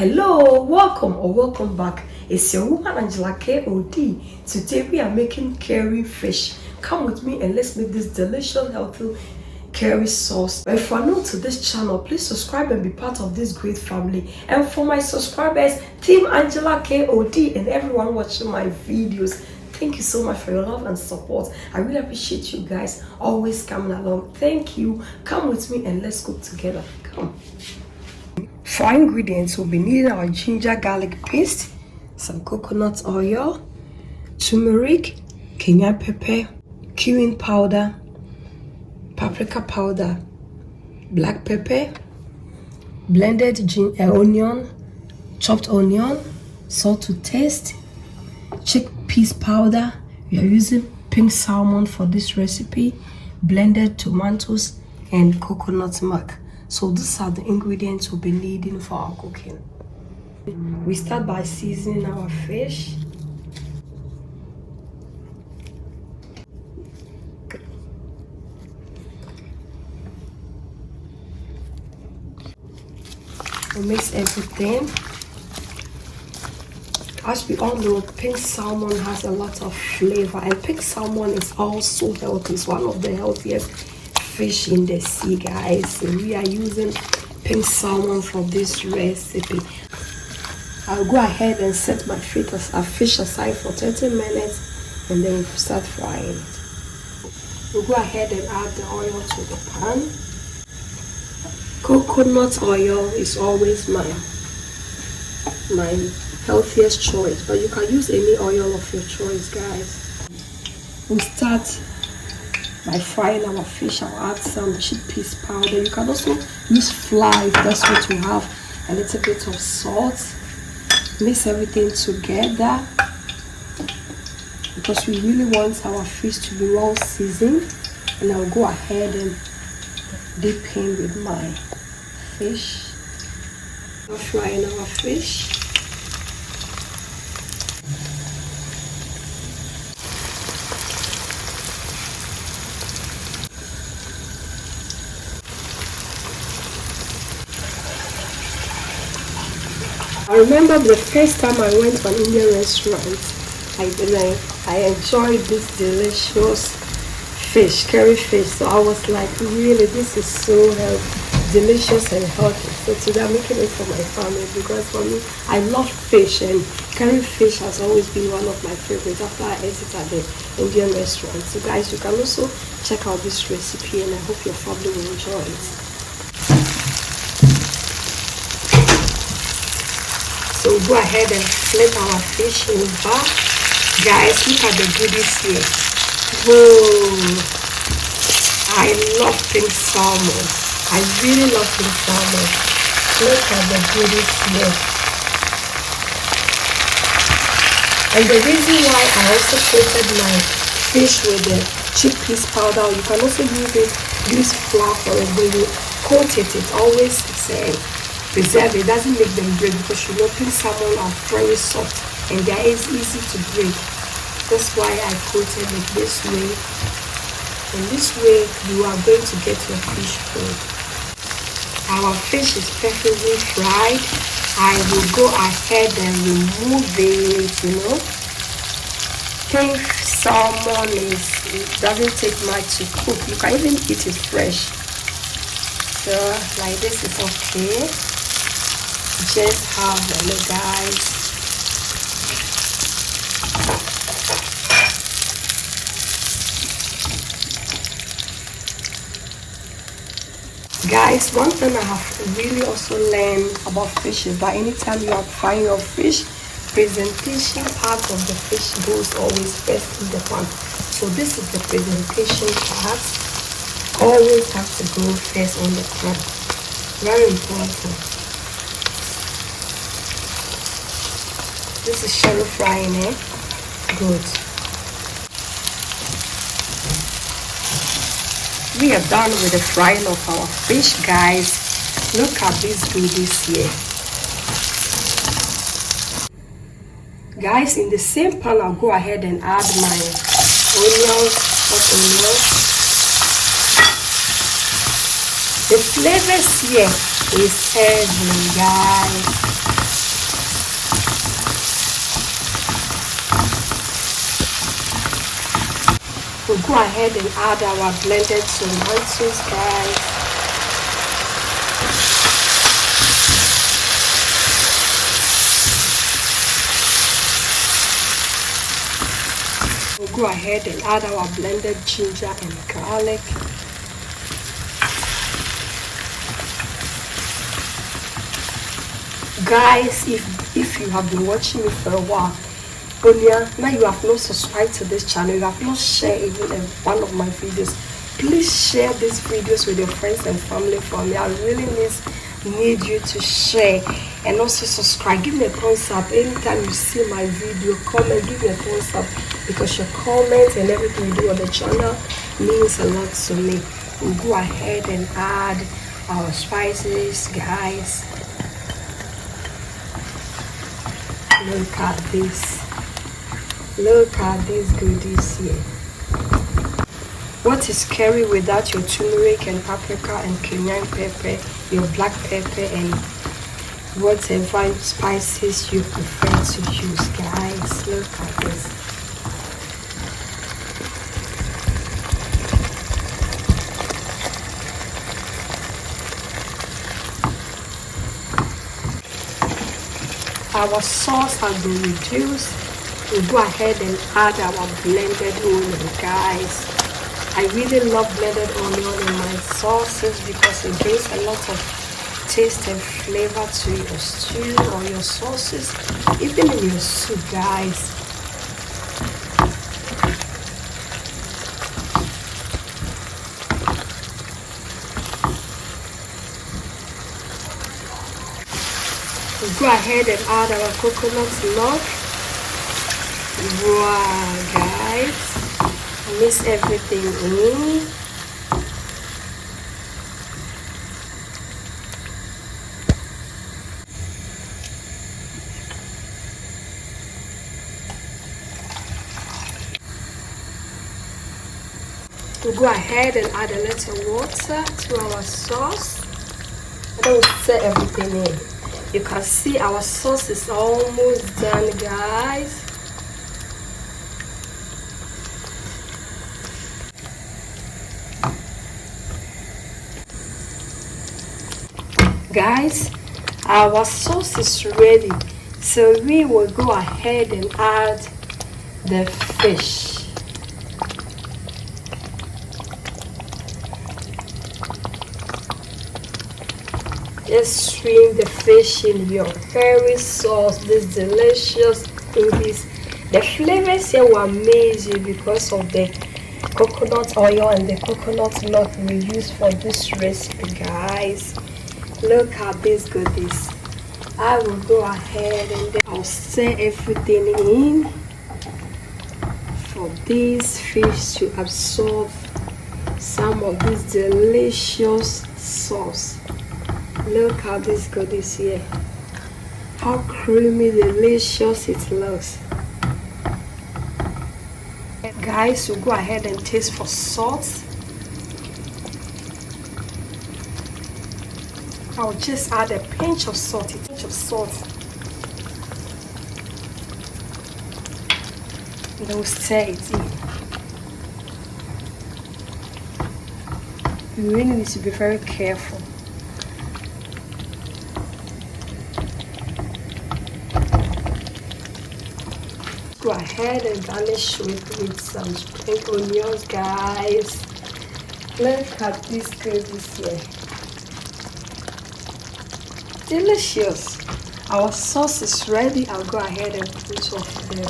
Hello, welcome back. It's your woman Angela KOD. Today we are making curry fish. Come with me and let's make this delicious, healthy curry sauce. If you are new to this channel, please subscribe and be part of this great family. And for my subscribers, Team Angela KOD and everyone watching my videos, thank you so much for your love and support. I really appreciate you guys always coming along. Thank you. Come with me and let's cook together. Come. For our ingredients, we'll be needing our ginger garlic paste, some coconut oil, turmeric, Kenya pepper, cumin powder, paprika powder, black pepper, blended onion, chopped onion, salt to taste, chickpeas powder. We are using pink salmon for this recipe, blended tomatoes, and coconut milk. So these are the ingredients we'll be needing for our cooking. We start by seasoning our fish. We mix everything. As we all know, pink salmon has a lot of flavor, and pink salmon is also healthy. It's one of the healthiest fish in the sea, guys. So we are using pink salmon for this recipe. I'll go ahead and set my fish aside for 30 minutes and then we'll start frying it. We'll go ahead and add the oil to the pan. Coconut oil is always my healthiest choice, but you can use any oil of your choice, guys. We'll start by frying our fish. I'll add some chickpeas powder. You can also use flour if that's what you have. A little bit of salt. Mix everything together because we really want our fish to be well seasoned. And I'll go ahead and dip in with my fish. We're frying our fish. I remember the first time I went to an Indian restaurant, I enjoyed this delicious fish, curry fish. So I was like, really, this is so delicious and healthy. So today I'm making it for my family because for me, I love fish, and curry fish has always been one of my favorites after I ate it at the Indian restaurant. So guys, you can also check out this recipe and I hope your family will enjoy it. So go ahead and flip our fish over. Guys, look at the goodies here. Whoa! I love pink salmon. I really love pink salmon. Look at the goodies here. And the reason why I also coated my fish with the chickpeas powder, you can also use flour for it. When you coat it, it always preserve. It doesn't make them break because you know pink salmon are very soft and they are easy to break. That's why I coated it this way. And this way you are going to get your fish cold. Our fish is perfectly fried. I will go ahead and remove it, Pink salmon it doesn't take much to cook. You can even eat it fresh. So like this is okay. Just have a look, guys. Guys, one thing I have really also learned about fish is that anytime you are frying your fish, presentation part of the fish goes always first in the pan. So this is the presentation part. Always have to go first on the pan. Very important. This is shallow frying, Good. We are done with the frying of our fish, guys. Look at these goodies here. Guys, in the same pan, I'll go ahead and add my onions, hot onions. The flavors here is heaven, guys. We'll go ahead and add our blended tomatoes, guys. We'll go ahead and add our blended ginger and garlic. Guys, if you have been watching me for a while, now you have not subscribed to this channel, you have not shared even one of my videos, please share these videos with your friends and family for me. I really need you to share and also subscribe. Give me a thumbs up anytime you see my video. Comment, give me a thumbs up, because your comments and everything you do on the channel means a lot to me. We'll go ahead and add our spices, guys. Look at this. Look at these goodies here. What is curry without your turmeric and paprika and cayenne pepper, your black pepper and whatever spices you prefer to use, guys? Look at this. Our sauce has been reduced. We'll go ahead and add our blended onion, guys. I really love blended onion in my sauces because it brings a lot of taste and flavor to your stew or your sauces, even in your soup, guys. We'll go ahead and add our coconut milk. Wow, guys, mix everything in. We'll go ahead and add a little water to our sauce, and then we'll stir everything in. You can see our sauce is almost done, guys. Guys, our sauce is ready, so we will go ahead and add the fish. Just stream the fish in your curry sauce, this delicious things. The flavors here will amaze you because of the coconut oil and the coconut milk we use for this recipe, guys. Look at these goodies. I will go ahead and then I'll stir everything in for this fish to absorb some of this delicious sauce. Look at these goodies here. How creamy, delicious it looks. Guys, we'll go ahead and taste for salt. I'll just add a pinch of salt, and then we'll stir it in. You really need to be very careful. Go ahead and garnish with some spring onions, guys. Look at these goodies here. Delicious. Our sauce is ready. I'll go ahead and put off the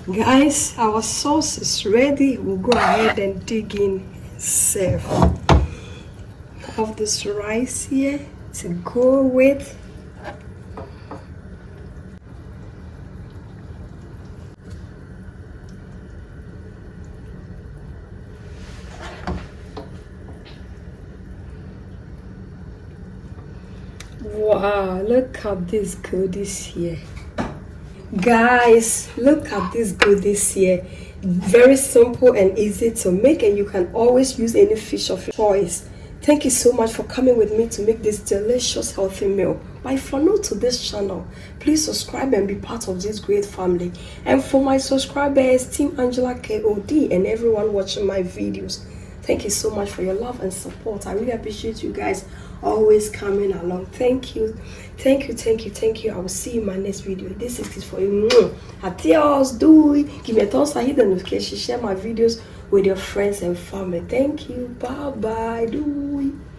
fire. Guys, our sauce is ready. We'll go ahead and dig in and serve. Have this rice here to go with. Wow, look at these goodies here. Guys, look at these goodies here. Very simple and easy to make, and you can always use any fish of your choice Thank you so much for coming with me to make this delicious healthy meal. But if you're new to this channel, please subscribe and be part of this great family. And for my subscribers, Team Angela KOD and everyone watching my videos, thank you so much for your love and support. I really appreciate you guys always coming along. Thank you. Thank you, thank you, thank you. I will see you in my next video. This is for you. Adios, do it. Give me a thumbs up, hit the notification, share my videos with your friends and family. Thank you. Bye bye. Do it.